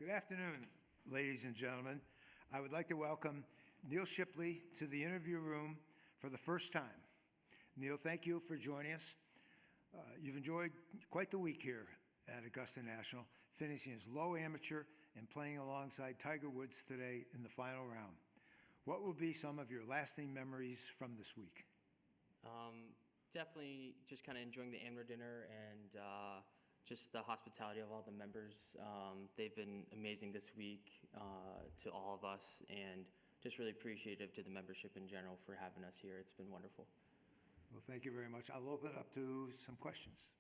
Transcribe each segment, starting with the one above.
Good afternoon, ladies and gentlemen. I would like to welcome Neal Shipley to the interview room for the first time. Neal, thank you for joining us. You've enjoyed quite the week here at Augusta National, finishing as low amateur and playing alongside Tiger Woods today in the final round. What will be some of your lasting memories from this week? Definitely just kind of enjoying the amateur dinner and just the hospitality of all the members. They've been amazing this week to all of us, and just really appreciative to the membership in general for having us here. It's been wonderful. Well, thank you very much. I'll open it up to some questions.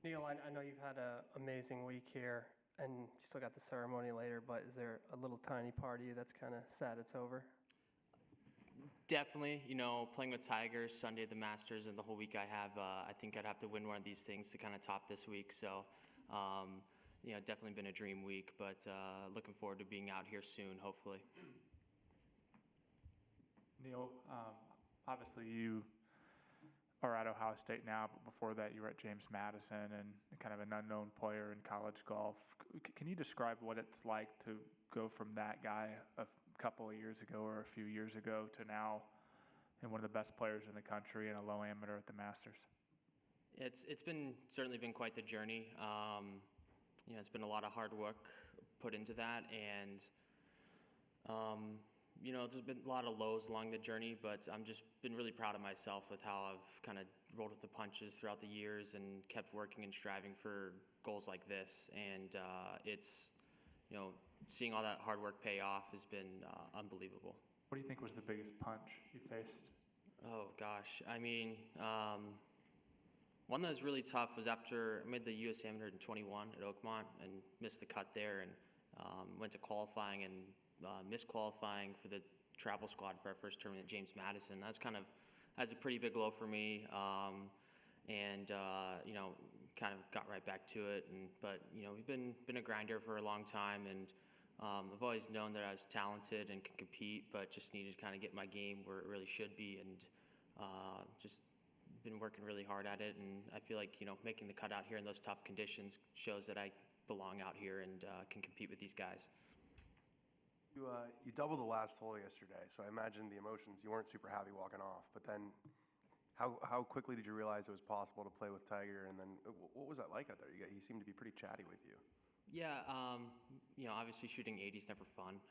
Neal, I know you've had an amazing week here, and you still got the ceremony later, but is there a little tiny part of you that's kind of sad it's over? Definitely, playing with Tigers, Sunday at the Masters, and the whole week I have, I think I'd have to win one of these things to kind of top this week. So, definitely been a dream week, but looking forward to being out here soon, hopefully. Neal, obviously you are at Ohio State now, but before that you were at James Madison and kind of an unknown player in college golf. Can you describe what it's like to go from that guy a couple of years ago or a few years ago to now and one of the best players in the country and a low amateur at the Masters? It's certainly been quite the journey. It's been a lot of hard work put into that, and there's been a lot of lows along the journey, but I'm just been really proud of myself with how I've kind of rolled with the punches throughout the years and kept working and striving for goals like this. And it's, seeing all that hard work pay off has been unbelievable. What do you think was the biggest punch you faced? Oh, gosh. I mean, one that was really tough was after I made the U.S. Amateur in 21 at Oakmont and missed the cut there, and went to qualifying and missed qualifying for the travel squad for our first tournament at James Madison. That's a pretty big blow for me, and kind of got right back to it. But we've been a grinder for a long time, and I've always known that I was talented and can compete, but just needed to kind of get my game where it really should be, and just been working really hard at it. And I feel like making the cut out here in those tough conditions shows that I belong out here and can compete with these guys. You doubled the last hole yesterday, so I imagine the emotions, you weren't super happy walking off, but then how quickly did you realize it was possible to play with Tiger, and then what was that like out there? He seemed to be pretty chatty with you. Yeah, obviously shooting 80 is never fun,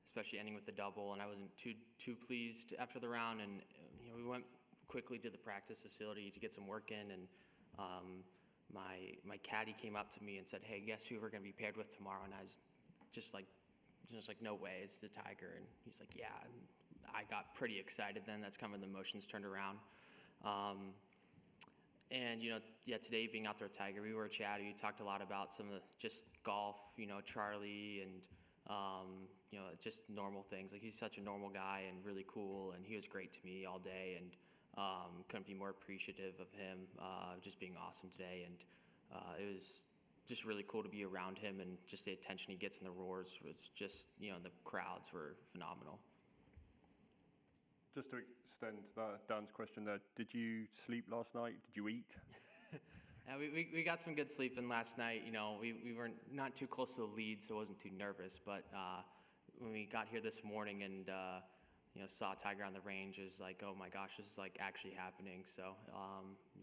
especially ending with the double, and I wasn't too pleased after the round, and we went quickly to the practice facility to get some work in, and my caddy came up to me and said, "Hey, guess who we're going to be paired with tomorrow?" And I was just like, no way, it's the Tiger. And he's like, yeah. And I got pretty excited then. That's kind of when the emotions turned around. Today being out there with Tiger, we were chatty. We talked a lot about some of the just golf, Charlie, and just normal things. Like, he's such a normal guy and really cool, and he was great to me all day, and couldn't be more appreciative of him just being awesome today. And it was just really cool to be around him, and just the attention he gets in the roars. It's just, the crowds were phenomenal. Just to extend Dan's question there, did you sleep last night? Did you eat? Yeah, we got some good sleep in last night. We were not too close to the lead, so I wasn't too nervous. But when we got here this morning and saw Tiger on the range, it was like, oh my gosh, this is like actually happening. So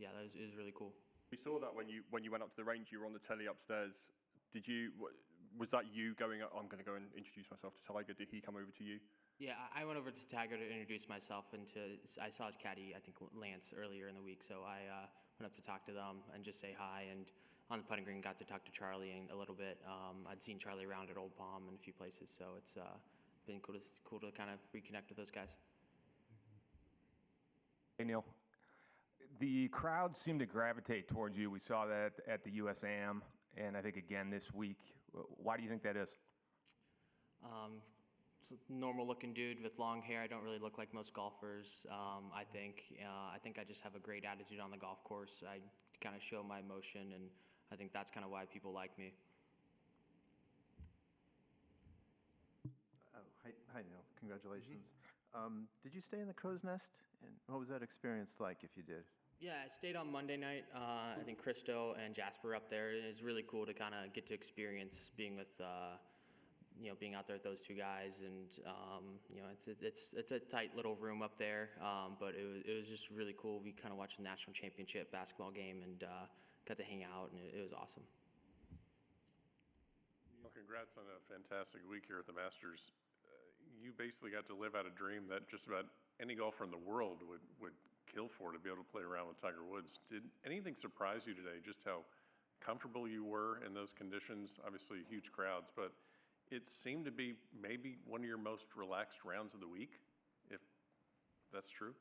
it was really cool. We saw that when you went up to the range, you were on the telly upstairs. Was that you going, I'm going to go and introduce myself to Tiger? Did he come over to you? Yeah, I went over to Tiger to introduce myself, and I saw his caddy, I think Lance, earlier in the week. So I went up to talk to them and just say hi. And on the putting green, got to talk to Charlie a little bit. I'd seen Charlie around at Old Palm and a few places, so it's been cool to kind of reconnect with those guys. Hey, Neal. The crowd seemed to gravitate towards you. We saw that at the USAM, and I think again this week. Why do you think that is? It's a normal-looking dude with long hair. I don't really look like most golfers. I think I just have a great attitude on the golf course. I kind of show my emotion, and I think that's kind of why people like me. Hi, Neal. Congratulations. Mm-hmm. Did you stay in the crow's nest? And what was that experience like, if you did? Yeah, I stayed on Monday night. I think Christo and Jasper up there. It was really cool to kind of get to experience being with, being out there with those two guys. And, it's a tight little room up there, but it was just really cool. We kind of watched the national championship basketball game and got to hang out, and it was awesome. Well, congrats on a fantastic week here at the Masters. You basically got to live out a dream that just about any golfer in the world would kill for, to be able to play around with Tiger Woods. Did anything surprise you today, just how comfortable you were in those conditions? Obviously huge crowds, but it seemed to be maybe one of your most relaxed rounds of the week, if that's true.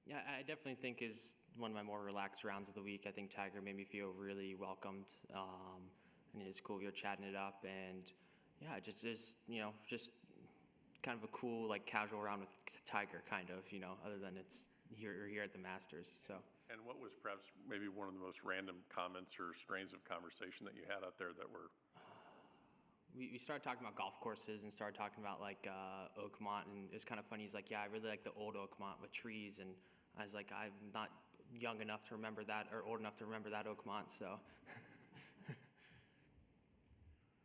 Yeah, I definitely think is one of my more relaxed rounds of the week. I think Tiger made me feel really welcomed, and it's cool. We were chatting it up, and yeah, just kind of a cool, like, casual round with Tiger, kind of, other than it's here at the Masters. So. And what was perhaps maybe one of the most random comments or strains of conversation that you had out there that were? We started talking about golf courses and started talking about, like, Oakmont, and it's kind of funny. He's like, yeah, I really like the old Oakmont with trees, and I was like, I'm not young enough to remember that, or old enough to remember that Oakmont, so.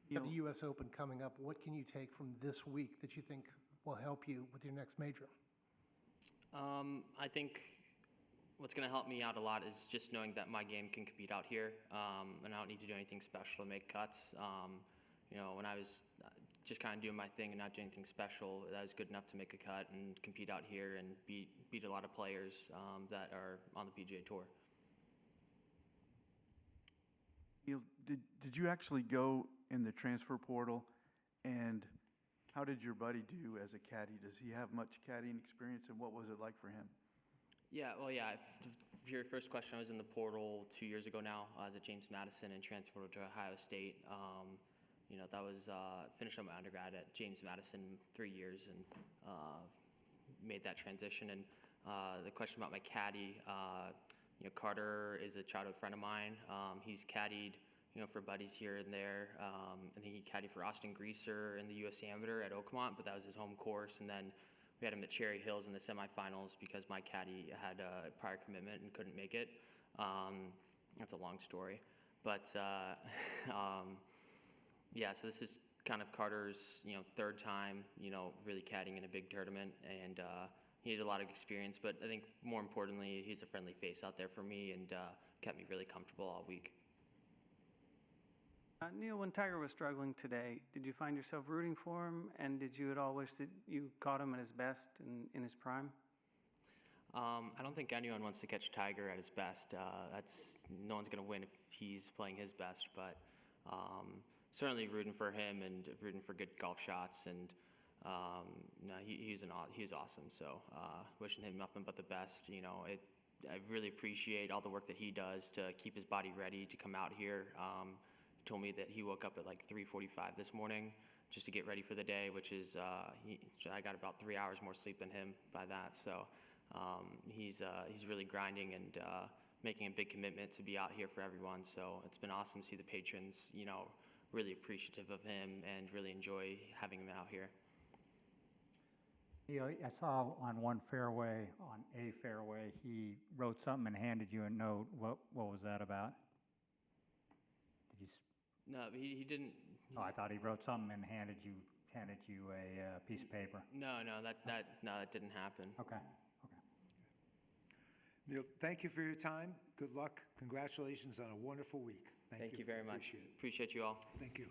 You have the U.S. Open coming up. What can you take from this week that you think will help you with your next major? I think what's going to help me out a lot is just knowing that my game can compete out here, and I don't need to do anything special to make cuts. When I was just kind of doing my thing and not doing anything special, that was good enough to make a cut and compete out here and beat a lot of players that are on the PGA Tour. Neal, did you actually go in the transfer portal, and how did your buddy do as a caddy? Does he have much caddying experience, and what was it like for him? Yeah, well, yeah. For your first question, I was in the portal 2 years ago now. I was at James Madison and transferred to Ohio State. That was finished up my undergrad at James Madison 3 years and made that transition. And the question about my caddy, Carter is a childhood friend of mine. He's caddied, for buddies here and there. I think he caddied for Austin Greaser in the US Amateur at Oakmont, but that was his home course. And then we had him at Cherry Hills in the semifinals because my caddy had a prior commitment and couldn't make it. That's a long story. But yeah, so this is kind of Carter's, third time, really caddying in a big tournament, and he had a lot of experience. But I think more importantly, he's a friendly face out there for me and kept me really comfortable all week. Neal, when Tiger was struggling today, did you find yourself rooting for him, and did you at all wish that you caught him at his best in his prime? I don't think anyone wants to catch Tiger at his best. No one's going to win if he's playing his best, but certainly rooting for him and rooting for good golf shots, and he's awesome. So wishing him nothing but the best. I really appreciate all the work that he does to keep his body ready to come out here. He told me that he woke up at like 3:45 this morning just to get ready for the day, which is I got about 3 hours more sleep than him by that. So he's really grinding and making a big commitment to be out here for everyone. So it's been awesome to see the patrons, really appreciative of him and really enjoy having him out here. I saw on one fairway, on a fairway, he wrote something and handed you a note. What was that about? Did you? No, he didn't. Oh, I thought he wrote something and handed you a piece of paper. No, that didn't happen. Okay. Neal, thank you for your time. Good luck. Congratulations on a wonderful week. Thank you very much. Appreciate it. Appreciate you all. Thank you.